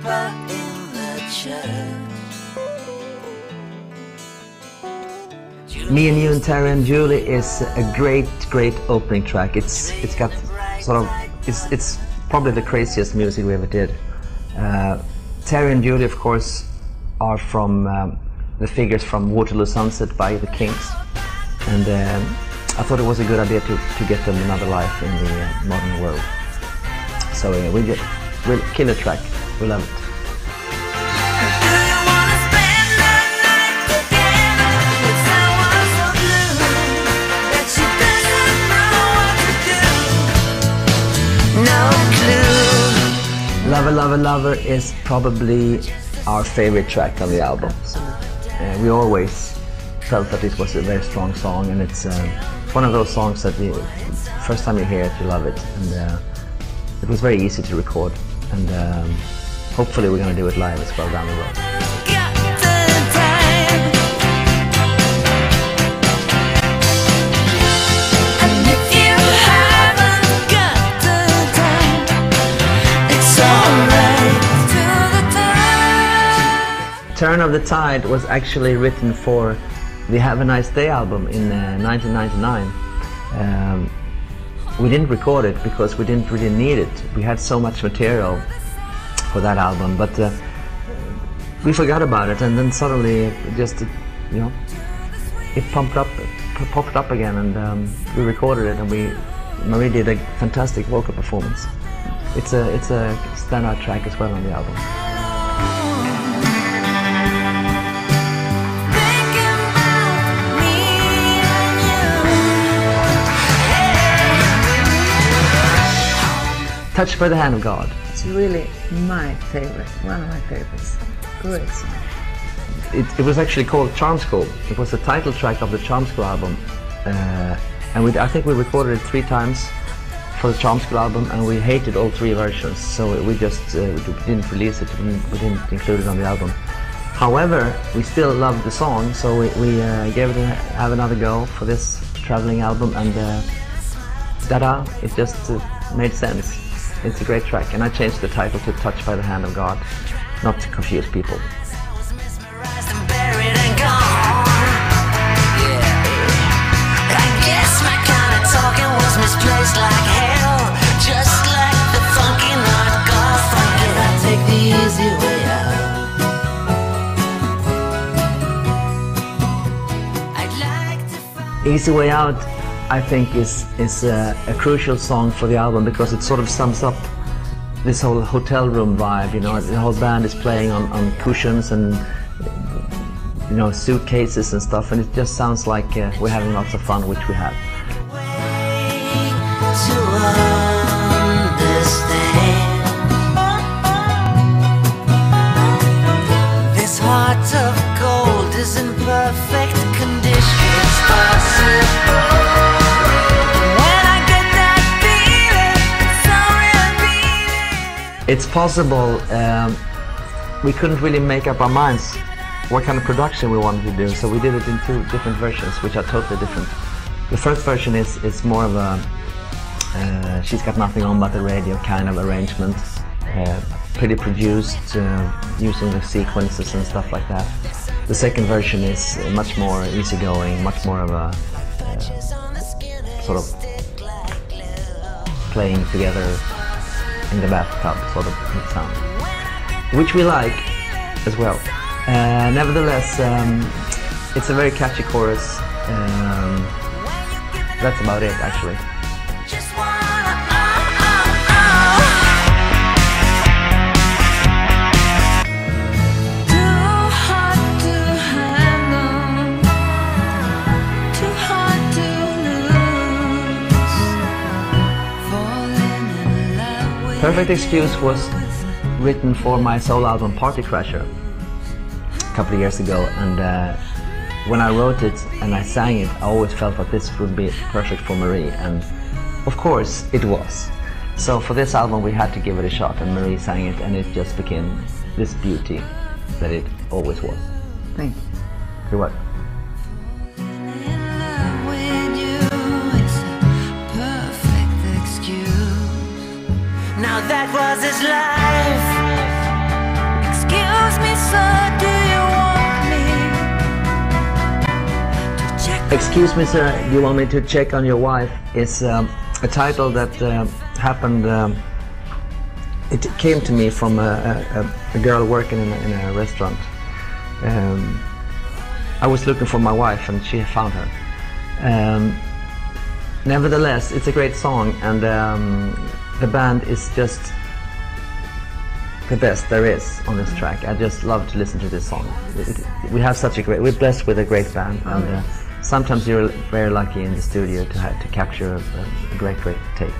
paper in the church. Me and You and Terry and Julie is a great opening track. It's got sort of it's probably the craziest music we ever did. Terry and Julie, of course, are from the figures from Waterloo Sunset by the Kings, and I thought it was a good idea to get them another life in the modern world. So we'll kill a track. We love it. Lover, Lover, Lover is probably our favorite track on the album. We always felt that it was a very strong song, and it's one of those songs that first time you hear it, you love it. And it was very easy to record, and hopefully we're going to do it live as well down the road. Turn of the Tide was actually written for the Have a Nice Day album in 1999. We didn't record it because we didn't really need it. We had so much material for that album, but we forgot about it, and then suddenly it popped up again, and we recorded it, and Marie did a fantastic vocal performance. It's a standout track as well on the album. Touched by the Hand of God. It's really my favorite, one of my favorites. Great song. It was actually called Charm School. It was the title track of the Charm School album. And I think we recorded it 3 times for the Charm School album, and we hated all 3 versions. So we just we didn't release it, we didn't include it on the album. However, we still loved the song, so we gave it have another go for this traveling album, and ta-da, it just made sense. It's a great track, and I changed the title to Touched by the Hand of God, not to confuse people. Easy Way Out, I think, is a crucial song for the album, because it sort of sums up this whole hotel room vibe. You know, the whole band is playing on cushions and suitcases and stuff, and it just sounds like we're having lots of fun, which we have. This heart of gold is in perfect condition. It's possible. We couldn't really make up our minds what kind of production we wanted to do, so we did it in 2 different versions, which are totally different. The first version is more of a She's Got Nothing On But the Radio kind of arrangement, pretty produced, using the sequences and stuff like that. The second version is much more easygoing, much more of a sort of playing together in the bathtub sort of sound, which we like as well. Nevertheless, it's a very catchy chorus. That's about it, actually. Perfect Excuse was written for my solo album Party Crasher a couple of years ago, and when I wrote it and I sang it, I always felt that this would be perfect for Marie, and of course it was. So for this album we had to give it a shot, and Marie sang it, and it just became this beauty that it always was. Thank you. You're welcome. Now that was his life. Excuse me, sir, do you want me to check on your wife? Is a title that happened, it came to me from a girl working in a restaurant. I was looking for my wife and she found her. Nevertheless, it's a great song, and the band is just the best there is on this track. I just love to listen to this song. We have such a we're blessed with a great band, and sometimes you're very lucky in the studio to capture a great take.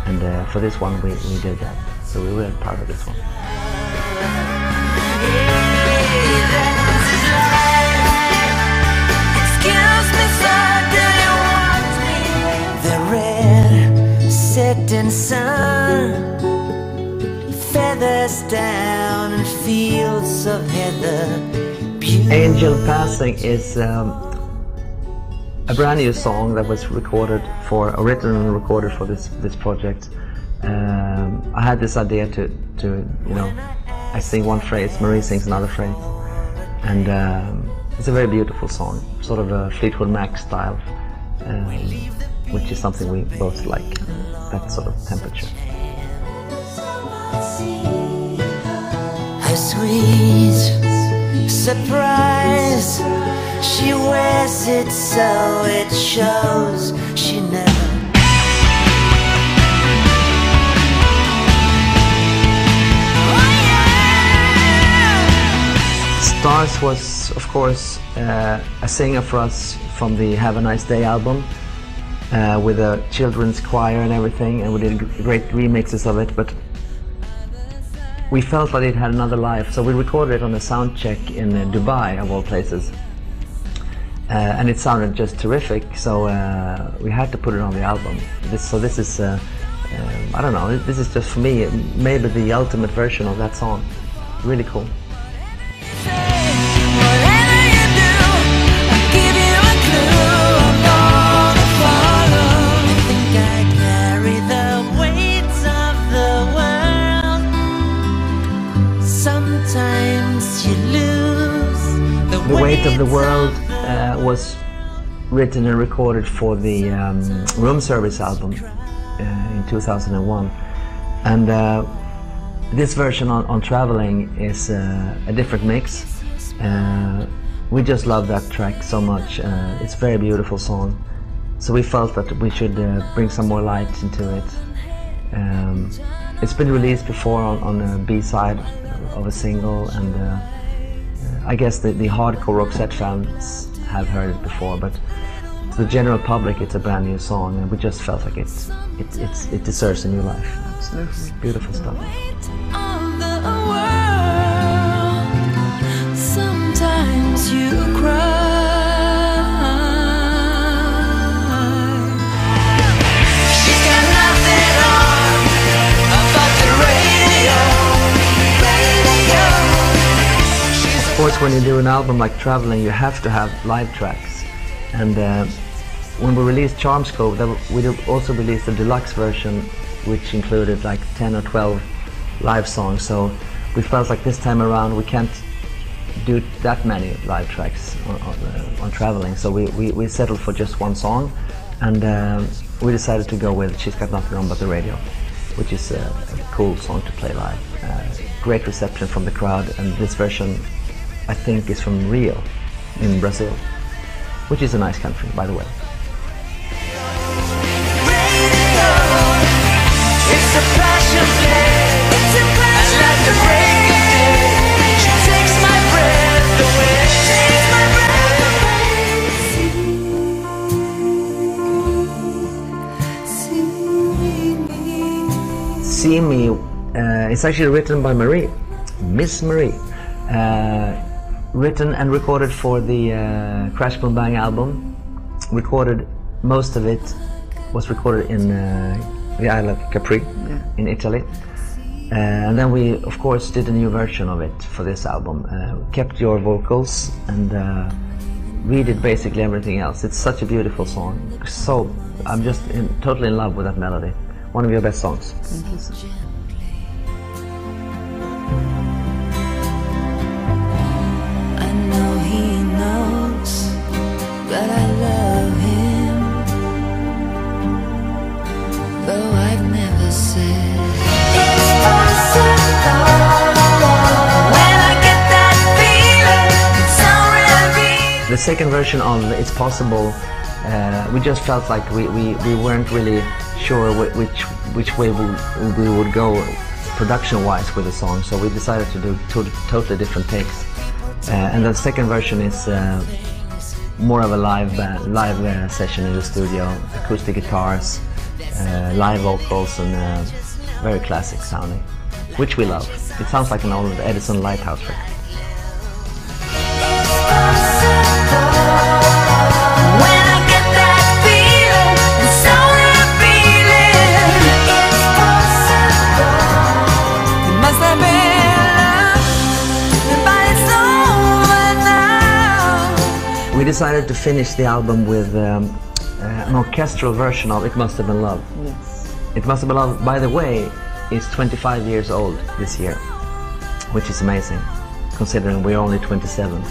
And for this one, we did that. So we were proud of this one. Setting sun, feathers down and fields of heather. Angel Passing is a brand new song that was written and recorded for this project. I had this idea to I sing one phrase, Marie sings another phrase, and it's a very beautiful song, sort of a Fleetwood Mac style, which is something we both like, that sort of temperature. Her sweet surprise, she wears it so it shows she never. Stars was, of course, a singer for us from the Have a Nice Day album, with a children's choir and everything, and we did great remixes of it, but we felt that it had another life, so we recorded it on a sound check in Dubai, of all places, and it sounded just terrific, so we had to put it on the album. This is, I don't know, this is just for me, maybe the ultimate version of that song. Really cool. The Weight of the World was written and recorded for the Room Service album in 2001, and this version on Traveling is a different mix. We just love that track so much. It's a very beautiful song, so we felt that we should bring some more light into it. It's been released before on a B-side of a single, and I guess the hardcore Roxette fans have heard it before, but to the general public it's a brand new song, and we just felt like it deserves a new life. It's beautiful stuff. Sometimes you cry. She's got nothing on about the radio. Of course, when you do an album like Traveling, you have to have live tracks, and when we released Charmscope, we also released a deluxe version which included like 10 or 12 live songs, so we felt like this time around we can't do that many live tracks on Traveling, so we settled for just one song, and we decided to go with She's Got Nothing On But The Radio, which is a cool song to play live. Great reception from the crowd, and this version I think is from Rio in Brazil, which is a nice country, by the way. It's a passion play. It's a passion play. Like the break of day. She takes my breath away. Takes my breath away. See Me it's actually written by Marie, Miss Marie. Written and recorded for the Crash Boom Bang album. Most of it was recorded in the Isle of Capri, in Italy. And then we, of course, did a new version of it for this album. Kept your vocals and redid basically everything else. It's such a beautiful song. So I'm just totally in love with that melody. One of your best songs. Thank you so much. I know he knows that I love second version of It's Possible, we just felt like we weren't really sure which way we would go production-wise with the song, so we decided to do totally different takes. And the second version is more of a live session in the studio, acoustic guitars, live vocals, and very classic sounding, which we love. It sounds like an old Edison Lighthouse record. We decided to finish the album with an orchestral version of It Must Have Been Love. Yes. It Must Have Been Love, by the way, is 25 years old this year, which is amazing, considering we're only 27.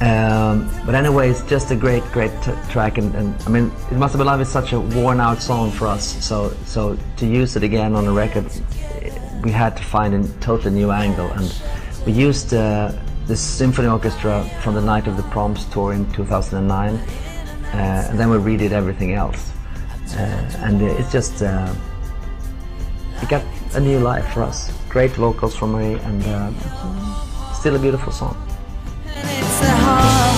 But anyway, it's just a great track, and I mean, It Must Have Been Love is such a worn-out song for us, so to use it again on a record, we had to find a totally new angle, and we used the symphony orchestra from the Night of the Proms tour in 2009, and then we redid everything else, and it's just it got a new life for us. Great vocals from Marie, and still a beautiful song. It's the heart.